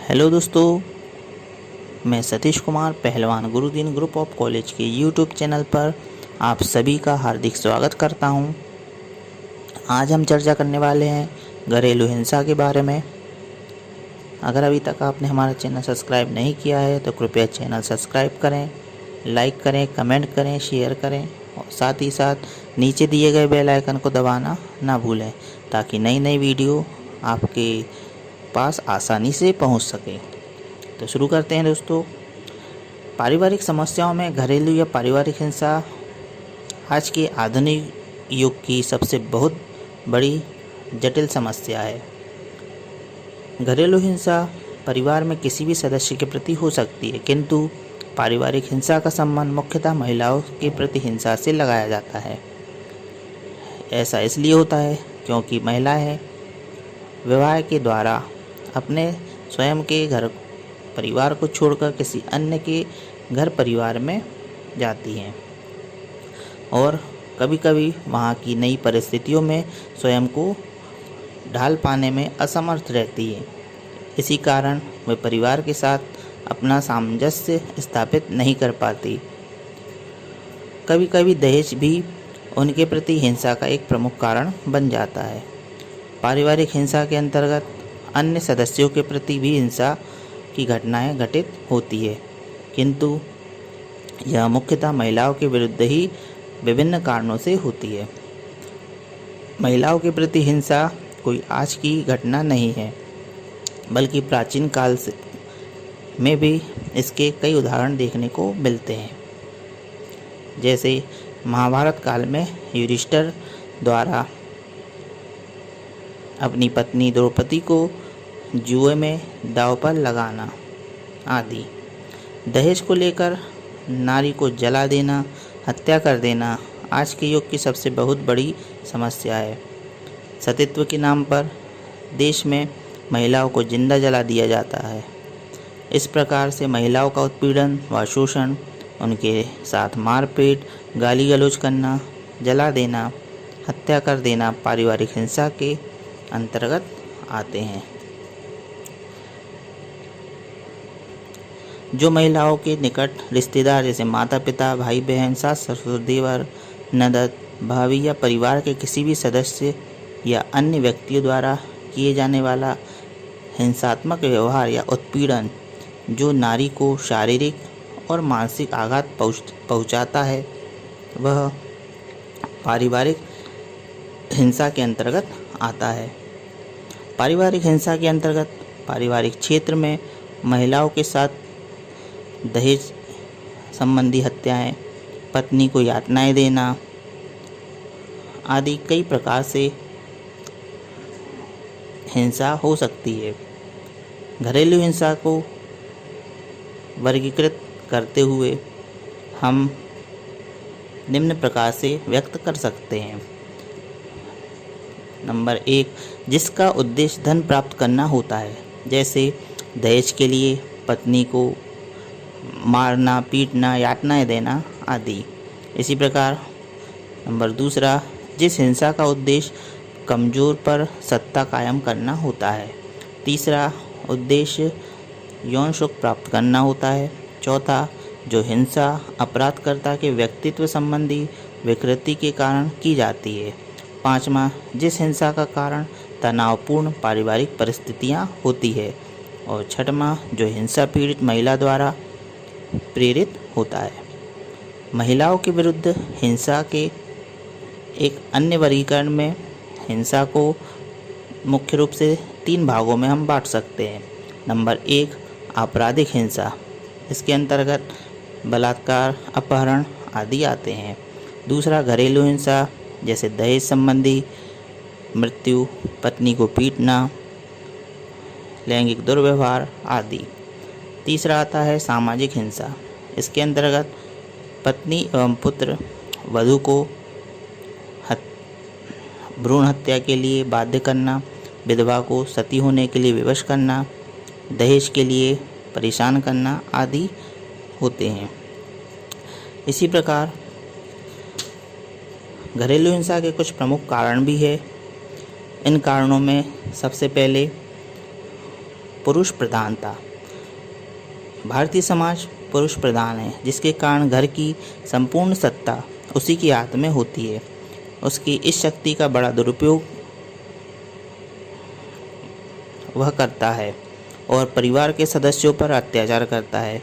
Hello दोस्तों, मैं सतीश कुमार पहलवान गुरुदीन ग्रुप ऑफ कॉलेज के यूट्यूब चैनल पर आप सभी का हार्दिक स्वागत करता हूं। आज हम चर्चा करने वाले हैं घरेलू हिंसा के बारे में। अगर अभी तक आपने हमारा चैनल सब्सक्राइब नहीं किया है तो कृपया चैनल सब्सक्राइब करें, लाइक करें, कमेंट करें, शेयर करें और साथ ही साथ नीचे दिए गए बेल आइकन को दबाना ना भूलें ताकि नई नई वीडियो आपके पास आसानी से पहुंच सके। तो शुरू करते हैं दोस्तों। पारिवारिक समस्याओं में घरेलू या पारिवारिक हिंसा आज के आधुनिक युग की सबसे बहुत बड़ी जटिल समस्या है। घरेलू हिंसा परिवार में किसी भी सदस्य के प्रति हो सकती है, किंतु पारिवारिक हिंसा का संबंध मुख्यतः महिलाओं के प्रति हिंसा से लगाया जाता है। ऐसा इसलिए होता है क्योंकि महिलाएं विवाह के द्वारा अपने स्वयं के घर परिवार को छोड़कर किसी अन्य के घर परिवार में जाती हैं और कभी कभी वहाँ की नई परिस्थितियों में स्वयं को ढाल पाने में असमर्थ रहती है। इसी कारण वे परिवार के साथ अपना सामंजस्य स्थापित नहीं कर पाती। कभी कभी दहेज भी उनके प्रति हिंसा का एक प्रमुख कारण बन जाता है। पारिवारिक हिंसा के अंतर्गत अन्य सदस्यों के प्रति भी हिंसा की घटनाएं घटित होती है, किंतु यह मुख्यतः महिलाओं के विरुद्ध ही विभिन्न कारणों से होती है। महिलाओं के प्रति हिंसा कोई आज की घटना नहीं है, बल्कि प्राचीन काल से में भी इसके कई उदाहरण देखने को मिलते हैं। जैसे महाभारत काल में युधिष्ठिर द्वारा अपनी पत्नी द्रौपदी को जुए में दांव पर लगाना आदि। दहेज को लेकर नारी को जला देना, हत्या कर देना आज के युग की सबसे बहुत बड़ी समस्या है। सतीत्व के नाम पर देश में महिलाओं को जिंदा जला दिया जाता है। इस प्रकार से महिलाओं का उत्पीड़न व शोषण, उनके साथ मारपीट, गाली गलौज करना, जला देना, हत्या कर देना पारिवारिक हिंसा के अंतर्गत आते हैं। जो महिलाओं के निकट रिश्तेदार जैसे माता पिता, भाई बहन, सास ससुर, देवर, ननद, भाभी या परिवार के किसी भी सदस्य या अन्य व्यक्तियों द्वारा किए जाने वाला हिंसात्मक व्यवहार या उत्पीड़न जो नारी को शारीरिक और मानसिक आघात पहुंचाता है, वह पारिवारिक हिंसा के अंतर्गत आता है। पारिवारिक हिंसा के अंतर्गत पारिवारिक क्षेत्र में महिलाओं के साथ दहेज संबंधी हत्याएं, पत्नी को यातनाएं देना आदि कई प्रकार से हिंसा हो सकती है। घरेलू हिंसा को वर्गीकृत करते हुए हम निम्न प्रकार से व्यक्त कर सकते हैं। नंबर 1, जिसका उद्देश्य धन प्राप्त करना होता है, जैसे दहेज के लिए पत्नी को मारना, पीटना, यातनाएं देना आदि। इसी प्रकार नंबर 2, जिस हिंसा का उद्देश्य कमज़ोर पर सत्ता कायम करना होता है। 3, उद्देश्य यौन सुख प्राप्त करना होता है। 4, जो हिंसा अपराधकर्ता के व्यक्तित्व संबंधी विकृति के कारण की जाती है। 5, जिस हिंसा का कारण तनावपूर्ण पारिवारिक परिस्थितियां होती है। और 6, जो हिंसा पीड़ित महिला द्वारा प्रेरित होता है। महिलाओं के विरुद्ध हिंसा के एक अन्य वर्गीकरण में हिंसा को मुख्य रूप से 3 भागों में हम बांट सकते हैं। नंबर 1, आपराधिक हिंसा। इसके अंतर्गत बलात्कार, अपहरण आदि आते हैं। 2, घरेलू हिंसा, जैसे दहेज संबंधी, मृत्यु, पत्नी को पीटना, लैंगिक दुर्व्यवहार आदि। 3 आता है सामाजिक हिंसा। इसके अंतर्गत पत्नी एवं पुत्र वधू को भ्रूण हत्या के लिए बाध्य करना, विधवा को सती होने के लिए विवश करना, दहेज के लिए परेशान करना आदि होते हैं। इसी प्रकार घरेलू हिंसा के कुछ प्रमुख कारण भी है। इन कारणों में सबसे पहले पुरुष प्रधानता। भारतीय समाज पुरुष प्रधान है, जिसके कारण घर की संपूर्ण सत्ता उसी के हाथ में होती है। उसकी इस शक्ति का बड़ा दुरुपयोग वह करता है और परिवार के सदस्यों पर अत्याचार करता है।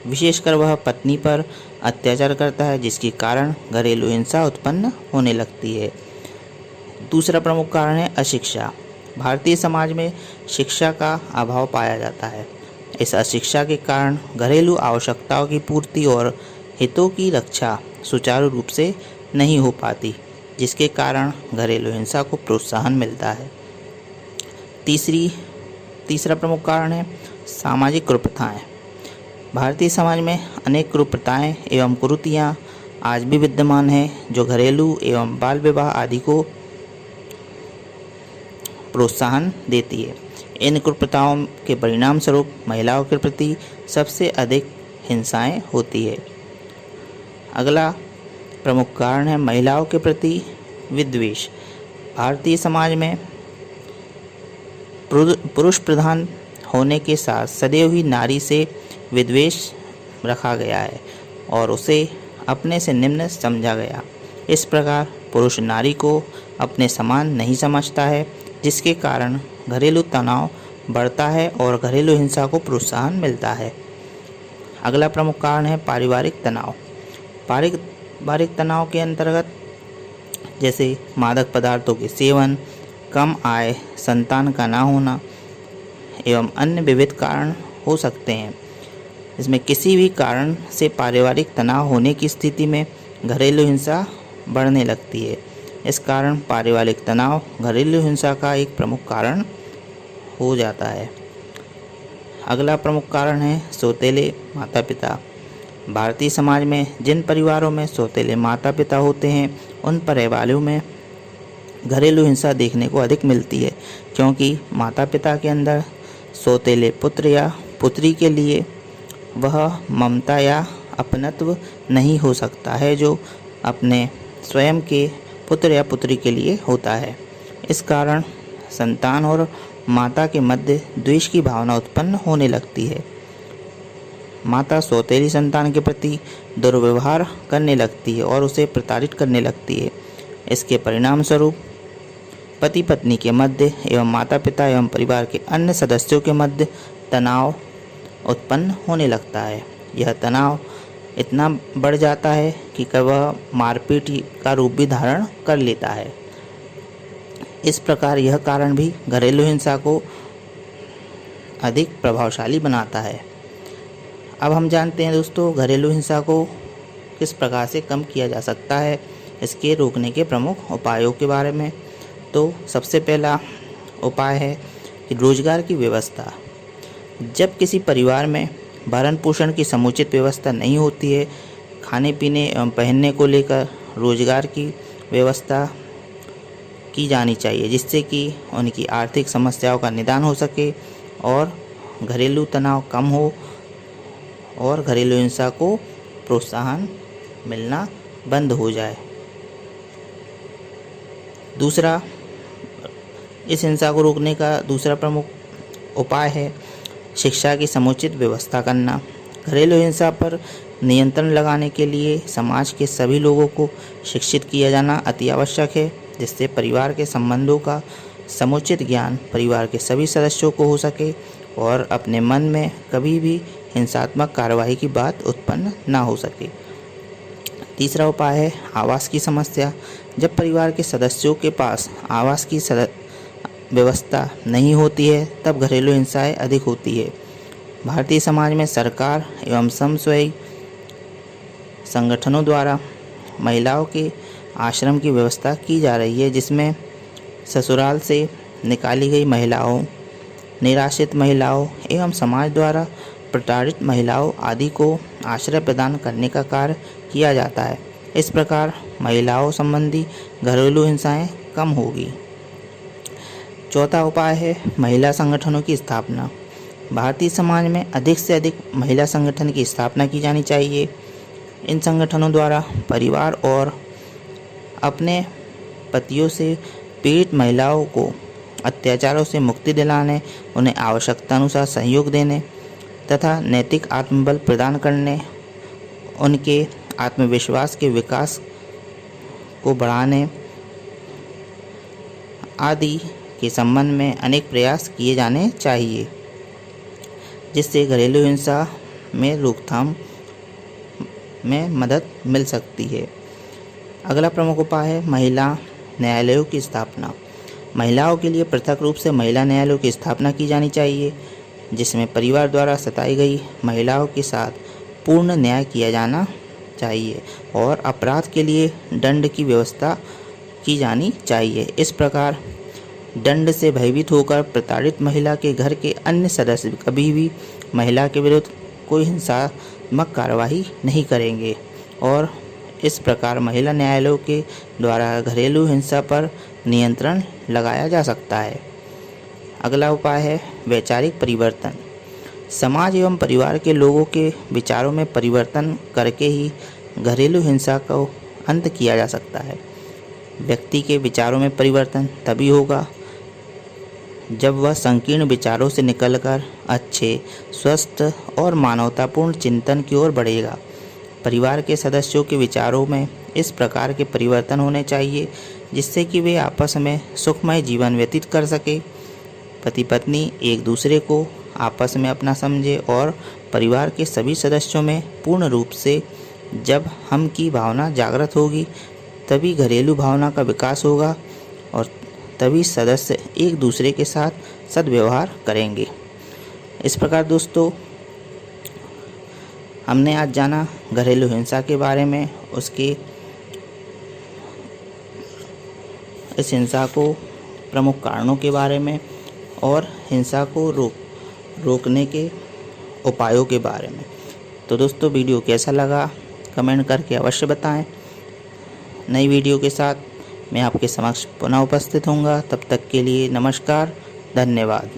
विशेषकर वह पत्नी पर अत्याचार करता है, जिसके कारण घरेलू हिंसा उत्पन्न होने लगती है। दूसरा प्रमुख कारण है अशिक्षा। भारतीय समाज में शिक्षा का अभाव पाया जाता है। इस अशिक्षा के कारण घरेलू आवश्यकताओं की पूर्ति और हितों की रक्षा सुचारू रूप से नहीं हो पाती, जिसके कारण घरेलू हिंसा को प्रोत्साहन मिलता है। तीसरा प्रमुख कारण है सामाजिक कुप्रथाएं। भारतीय समाज में अनेक कुप्रथाएं एवं कुरीतियां आज भी विद्यमान हैं, जो घरेलू एवं बाल विवाह आदि को प्रोत्साहन देती है। इन कुप्रथाओं के परिणाम स्वरूप महिलाओं के प्रति सबसे अधिक हिंसाएं होती है। अगला प्रमुख कारण है महिलाओं के प्रति विद्वेष। भारतीय समाज में पुरुष प्रधान होने के साथ सदैव ही नारी से विद्वेष रखा गया है और उसे अपने से निम्न समझा गया। इस प्रकार पुरुष नारी को अपने समान नहीं समझता है, जिसके कारण घरेलू तनाव बढ़ता है और घरेलू हिंसा को प्रोत्साहन मिलता है। अगला प्रमुख कारण है पारिवारिक तनाव। पारिवारिक तनाव के अंतर्गत जैसे मादक पदार्थों के सेवन, कम आय, संतान का ना होना एवं अन्य विविध कारण हो सकते हैं। इसमें किसी भी कारण से पारिवारिक तनाव होने की स्थिति में घरेलू हिंसा बढ़ने लगती है। इस कारण पारिवारिक तनाव घरेलू हिंसा का एक प्रमुख कारण हो जाता है। अगला प्रमुख कारण है सौतेले माता पिता। भारतीय समाज में जिन परिवारों में सौतेले माता पिता होते हैं, उन परिवारों में घरेलू हिंसा देखने को अधिक मिलती है, क्योंकि माता पिता के अंदर सौतेले पुत्र या पुत्री के लिए वह ममता या अपनत्व नहीं हो सकता है जो अपने स्वयं के पुत्र या पुत्री के लिए होता है। इस कारण संतान और माता के मध्य द्वेष की भावना उत्पन्न होने लगती है। माता सौतेली संतान के प्रति दुर्व्यवहार करने लगती है और उसे प्रताड़ित करने लगती है। इसके परिणाम स्वरूप पति पत्नी के मध्य एवं माता पिता एवं परिवार के अन्य सदस्यों के मध्य तनाव उत्पन्न होने लगता है। यह तनाव इतना बढ़ जाता है कि वह मारपीट का रूप भी धारण कर लेता है। इस प्रकार यह कारण भी घरेलू हिंसा को अधिक प्रभावशाली बनाता है। अब हम जानते हैं दोस्तों, घरेलू हिंसा को किस प्रकार से कम किया जा सकता है, इसके रोकने के प्रमुख उपायों के बारे में। तो सबसे पहला उपाय है कि रोजगार की व्यवस्था। जब किसी परिवार में भरण पोषण की समुचित व्यवस्था नहीं होती है, खाने पीने एवं पहनने को लेकर रोजगार की व्यवस्था की जानी चाहिए, जिससे कि उनकी आर्थिक समस्याओं का निदान हो सके और घरेलू तनाव कम हो और घरेलू हिंसा को प्रोत्साहन मिलना बंद हो जाए। दूसरा, इस हिंसा को रोकने का दूसरा प्रमुख उपाय है शिक्षा की समुचित व्यवस्था करना। घरेलू हिंसा पर नियंत्रण लगाने के लिए समाज के सभी लोगों को शिक्षित किया जाना अति आवश्यक है, जिससे परिवार के संबंधों का समुचित ज्ञान परिवार के सभी सदस्यों को हो सके और अपने मन में कभी भी हिंसात्मक कार्रवाई की बात उत्पन्न ना हो सके। तीसरा उपाय है आवास की समस्या। जब परिवार के सदस्यों के पास आवास की व्यवस्था नहीं होती है, तब घरेलू हिंसाएं अधिक होती है। भारतीय समाज में सरकार एवं स्वयं संगठनों द्वारा महिलाओं के आश्रम की व्यवस्था की जा रही है, जिसमें ससुराल से निकाली गई महिलाओं, निराश्रित महिलाओं एवं समाज द्वारा प्रताड़ित महिलाओं आदि को आश्रय प्रदान करने का कार्य किया जाता है। इस प्रकार महिलाओं संबंधी घरेलू हिंसाएं कम होगी। चौथा उपाय है महिला संगठनों की स्थापना। भारतीय समाज में अधिक से अधिक महिला संगठन की स्थापना की जानी चाहिए। इन संगठनों द्वारा परिवार और अपने पतियों से पीड़ित महिलाओं को अत्याचारों से मुक्ति दिलाने, उन्हें आवश्यकता अनुसार सहयोग देने तथा नैतिक आत्मबल प्रदान करने, उनके आत्मविश्वास के विकास को बढ़ाने आदि के संबंध में अनेक प्रयास किए जाने चाहिए, जिससे घरेलू हिंसा में रोकथाम में मदद मिल सकती है। अगला प्रमुख उपाय है महिला न्यायालयों की स्थापना। महिलाओं के लिए पृथक रूप से महिला न्यायालयों की स्थापना की जानी चाहिए, जिसमें परिवार द्वारा सताई गई महिलाओं के साथ पूर्ण न्याय किया जाना चाहिए और अपराध के लिए दंड की व्यवस्था की जानी चाहिए। इस प्रकार दंड से भयभीत होकर प्रताड़ित महिला के घर के अन्य सदस्य कभी भी महिला के विरुद्ध कोई हिंसात्मक कार्रवाई नहीं करेंगे और इस प्रकार महिला न्यायालयों के द्वारा घरेलू हिंसा पर नियंत्रण लगाया जा सकता है। अगला उपाय है वैचारिक परिवर्तन। समाज एवं परिवार के लोगों के विचारों में परिवर्तन करके ही घरेलू हिंसा को अंत किया जा सकता है। व्यक्ति के विचारों में परिवर्तन तभी होगा जब वह संकीर्ण विचारों से निकलकर अच्छे, स्वस्थ और मानवतापूर्ण चिंतन की ओर बढ़ेगा। परिवार के सदस्यों के विचारों में इस प्रकार के परिवर्तन होने चाहिए जिससे कि वे आपस में सुखमय जीवन व्यतीत कर सके। पति पत्नी एक दूसरे को आपस में अपना समझे और परिवार के सभी सदस्यों में पूर्ण रूप से जब हम की भावना जागृत होगी तभी घरेलू भावना का विकास होगा और तभी सदस्य एक दूसरे के साथ सद्व्यवहार करेंगे। इस प्रकार दोस्तों हमने आज जाना घरेलू हिंसा के बारे में, उसके इस हिंसा को प्रमुख कारणों के बारे में और हिंसा को रोकने के उपायों के बारे में। तो दोस्तों वीडियो कैसा लगा कमेंट करके अवश्य बताएं। नई वीडियो के साथ मैं आपके समक्ष पुनः उपस्थित होऊंगा। तब तक के लिए नमस्कार, धन्यवाद।